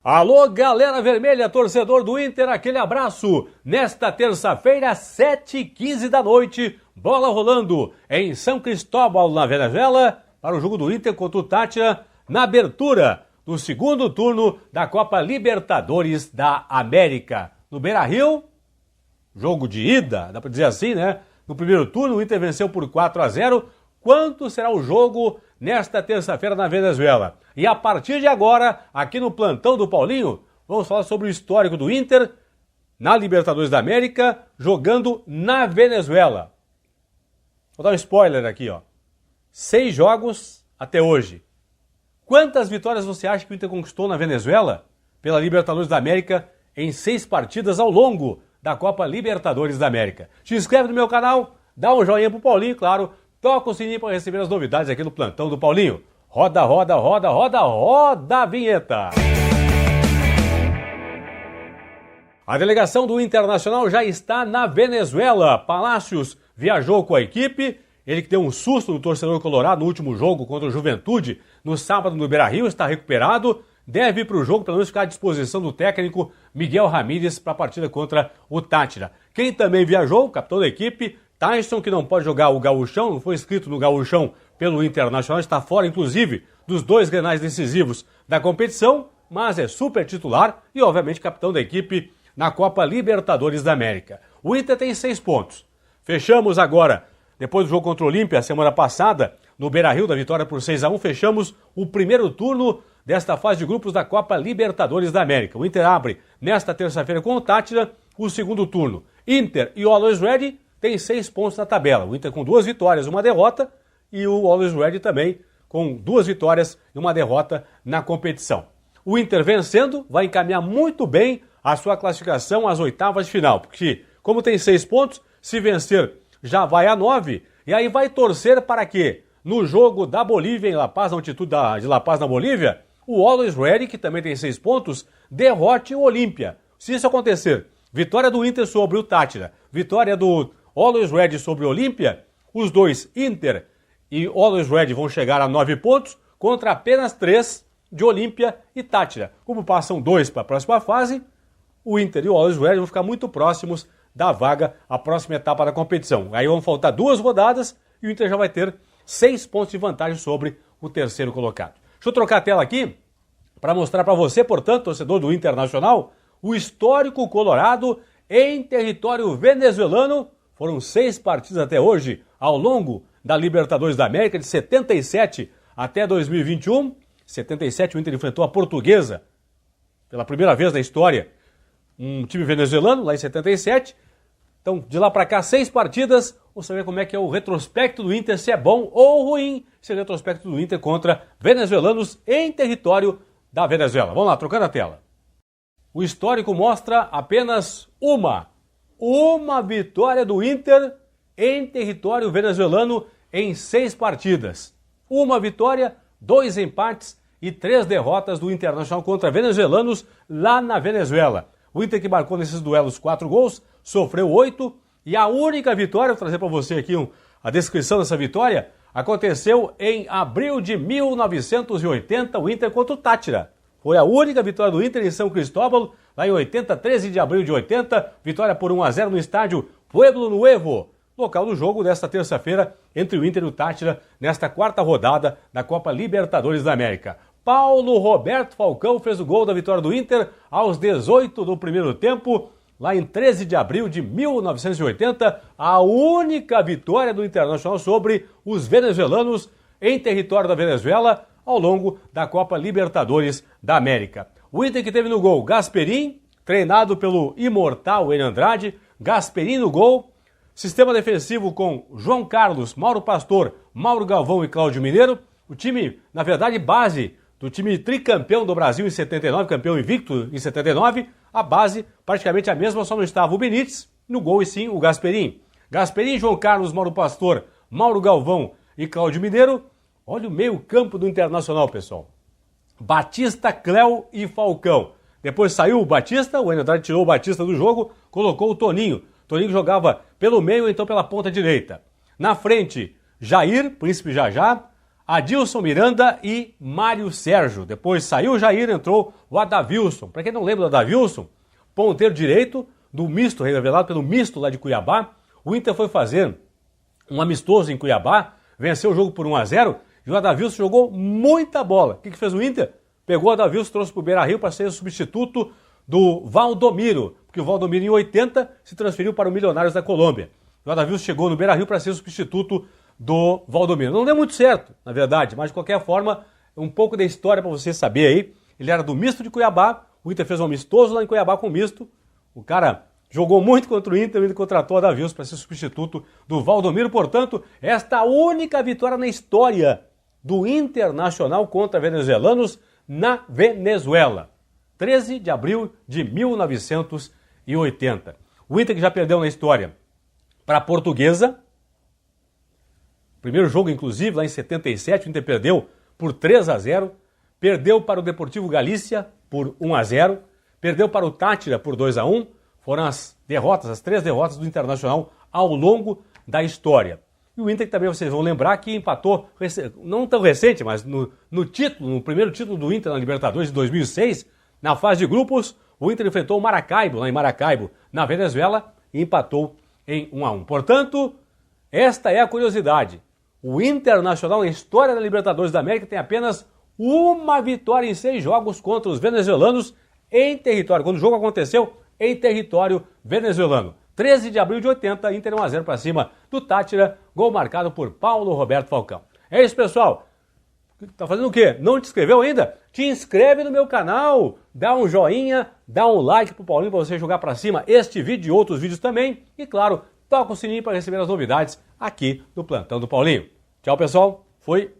Alô, galera vermelha, torcedor do Inter, aquele abraço. Nesta terça-feira, 7h15 da noite, bola rolando em São Cristóbal, na Venezuela, para o jogo do Inter contra o Táchira, na abertura do segundo turno da Copa Libertadores da América. No Beira-Rio, jogo de ida, dá para dizer assim, né? No primeiro turno, o Inter venceu por 4-0. Quanto será o jogo nesta terça-feira na Venezuela? E a partir de agora, aqui no plantão do Paulinho, vamos falar sobre o histórico do Inter na Libertadores da América, jogando na Venezuela. Vou dar um spoiler aqui, ó. 6 jogos até hoje. Quantas vitórias você acha que o Inter conquistou na Venezuela pela Libertadores da América em 6 partidas ao longo da Copa Libertadores da América? Se inscreve no meu canal, dá um joinha pro Paulinho, claro. Toca o sininho para receber as novidades aqui no plantão do Paulinho. Roda, roda, roda, roda, roda a vinheta. A delegação do Internacional já está na Venezuela. Palácios viajou com a equipe. Ele que deu um susto no torcedor colorado no último jogo contra o Juventude, no sábado no Beira-Rio, está recuperado. Deve ir para o jogo, pelo menos ficar à disposição do técnico Miguel Ramírez para a partida contra o Táchira. Quem também viajou, o capitão da equipe, Tyson, que não pode jogar o Gauchão, não foi inscrito no Gauchão pelo Internacional, está fora, inclusive, dos 2 grenais decisivos da competição, mas é super titular e, obviamente, capitão da equipe na Copa Libertadores da América. O Inter tem 6 pontos. Fechamos agora, depois do jogo contra o Olímpia, semana passada, no Beira-Rio, da vitória por 6-1, fechamos o primeiro turno desta fase de grupos da Copa Libertadores da América. O Inter abre, nesta terça-feira, com o Táchira, o segundo turno. Inter e Always Ready tem 6 pontos na tabela. O Inter com 2 vitórias e 1 derrota e o Always Ready também com 2 vitórias e 1 derrota na competição. O Inter vencendo vai encaminhar muito bem a sua classificação às oitavas de final, porque como tem 6 pontos, se vencer já vai a 9 e aí vai torcer para que no jogo da Bolívia em La Paz, na altitude de La Paz na Bolívia, o Always Ready, que também tem 6 pontos, derrote o Olímpia. Se isso acontecer, vitória do Inter sobre o Táchira, vitória do Always Ready sobre o Olímpia, os 2, Inter e Always Ready, vão chegar a 9 pontos contra apenas 3 de Olímpia e Táchira. Como passam 2 para a próxima fase, o Inter e o Always Ready vão ficar muito próximos da vaga à próxima etapa da competição. Aí vão faltar 2 rodadas e o Inter já vai ter 6 pontos de vantagem sobre o terceiro colocado. Deixa eu trocar a tela aqui para mostrar para você, portanto, torcedor do Internacional, o histórico colorado em território venezuelano. Foram 6 partidas até hoje, ao longo da Libertadores da América, de 77 até 2021. 77 o Inter enfrentou a Portuguesa, pela primeira vez na história, um time venezuelano, lá em 77. Então, de lá para cá, 6 partidas. Você vê como é que é o retrospecto do Inter, se é bom ou ruim, esse retrospecto do Inter contra venezuelanos em território da Venezuela. Vamos lá, trocando a tela. O histórico mostra apenas uma vitória do Inter em território venezuelano em 6 partidas. 1 vitória, 2 empates e 3 derrotas do Internacional contra venezuelanos lá na Venezuela. O Inter que marcou nesses duelos 4 gols, sofreu 8 e a única vitória, vou trazer para você aqui a descrição dessa vitória, aconteceu em abril de 1980, o Inter contra o Táchira. Foi a única vitória do Inter em São Cristóbal, lá em 80, 13 de abril de 80, vitória por 1-0 no estádio Pueblo Nuevo, local do jogo desta terça-feira entre o Inter e o Táchira, nesta 4ª rodada da Copa Libertadores da América. Paulo Roberto Falcão fez o gol da vitória do Inter aos 18 do primeiro tempo, lá em 13 de abril de 1980, a única vitória do Internacional sobre os venezuelanos em território da Venezuela, ao longo da Copa Libertadores da América. O Inter que teve no gol Gasperim, treinado pelo imortal Enio Andrade, Gasperim no gol, sistema defensivo com João Carlos, Mauro Pastor, Mauro Galvão e Cláudio Mineiro, o time, na verdade, base do time tricampeão do Brasil em 79, campeão invicto em 79, a base praticamente a mesma, só não estava o Benítez no gol e sim o Gasperim. Gasperim, João Carlos, Mauro Pastor, Mauro Galvão e Cláudio Mineiro. Olha o meio campo do Internacional, pessoal. Batista, Cléo e Falcão. Depois saiu o Batista, o Enio Andrade tirou o Batista do jogo, colocou o Toninho. Toninho jogava pelo meio, então pela ponta direita. Na frente, Jair, Príncipe Jajá. Adilson Miranda e Mário Sérgio. Depois saiu o Jair, entrou o Adavilson. Para quem não lembra do Adavilson, ponteiro direito do misto, revelado pelo misto lá de Cuiabá. O Inter foi fazer um amistoso em Cuiabá, venceu o jogo por 1-0 e o Adavilson jogou muita bola. O que fez o Inter? Pegou o Adavilson, trouxe para o Beira-Rio para ser o substituto do Valdomiro, porque o Valdomiro em 80 se transferiu para o Milionários da Colômbia. O Adavilson chegou no Beira-Rio para ser o substituto do Valdomiro. Não deu muito certo, na verdade, mas de qualquer forma, um pouco da história para você saber aí. Ele era do misto de Cuiabá, o Inter fez um amistoso lá em Cuiabá com o misto. O cara jogou muito contra o Inter contratou o Adavilson para ser substituto do Valdomiro. Portanto, esta única vitória na história do Internacional contra venezuelanos na Venezuela. 13 de abril de 1980. O Inter que já perdeu na história para a Portuguesa. Primeiro jogo, inclusive, lá em 77, o Inter perdeu por 3-0. Perdeu para o Deportivo Galícia por 1-0. Perdeu para o Táchira por 2-1. Foram as três derrotas do Internacional ao longo da história. E o Inter que também vocês vão lembrar que empatou, não tão recente, mas no primeiro título do Inter na Libertadores de 2006, na fase de grupos, o Inter enfrentou o Maracaibo, lá em Maracaibo, na Venezuela, e empatou em 1-1. Portanto, esta é a curiosidade. O Internacional, na história da Libertadores da América, tem apenas uma vitória em 6 jogos contra os venezuelanos em território. Quando o jogo aconteceu, em território venezuelano. 13 de abril de 80, Inter 1-0 para cima do Táchira, gol marcado por Paulo Roberto Falcão. É isso, pessoal. Tá fazendo o quê? Não te inscreveu ainda? Te inscreve no meu canal, dá um joinha, dá um like pro Paulinho para você jogar para cima este vídeo e outros vídeos também. E claro, toca o sininho para receber as novidades aqui do Plantão do Paulinho. Tchau, pessoal. Fui.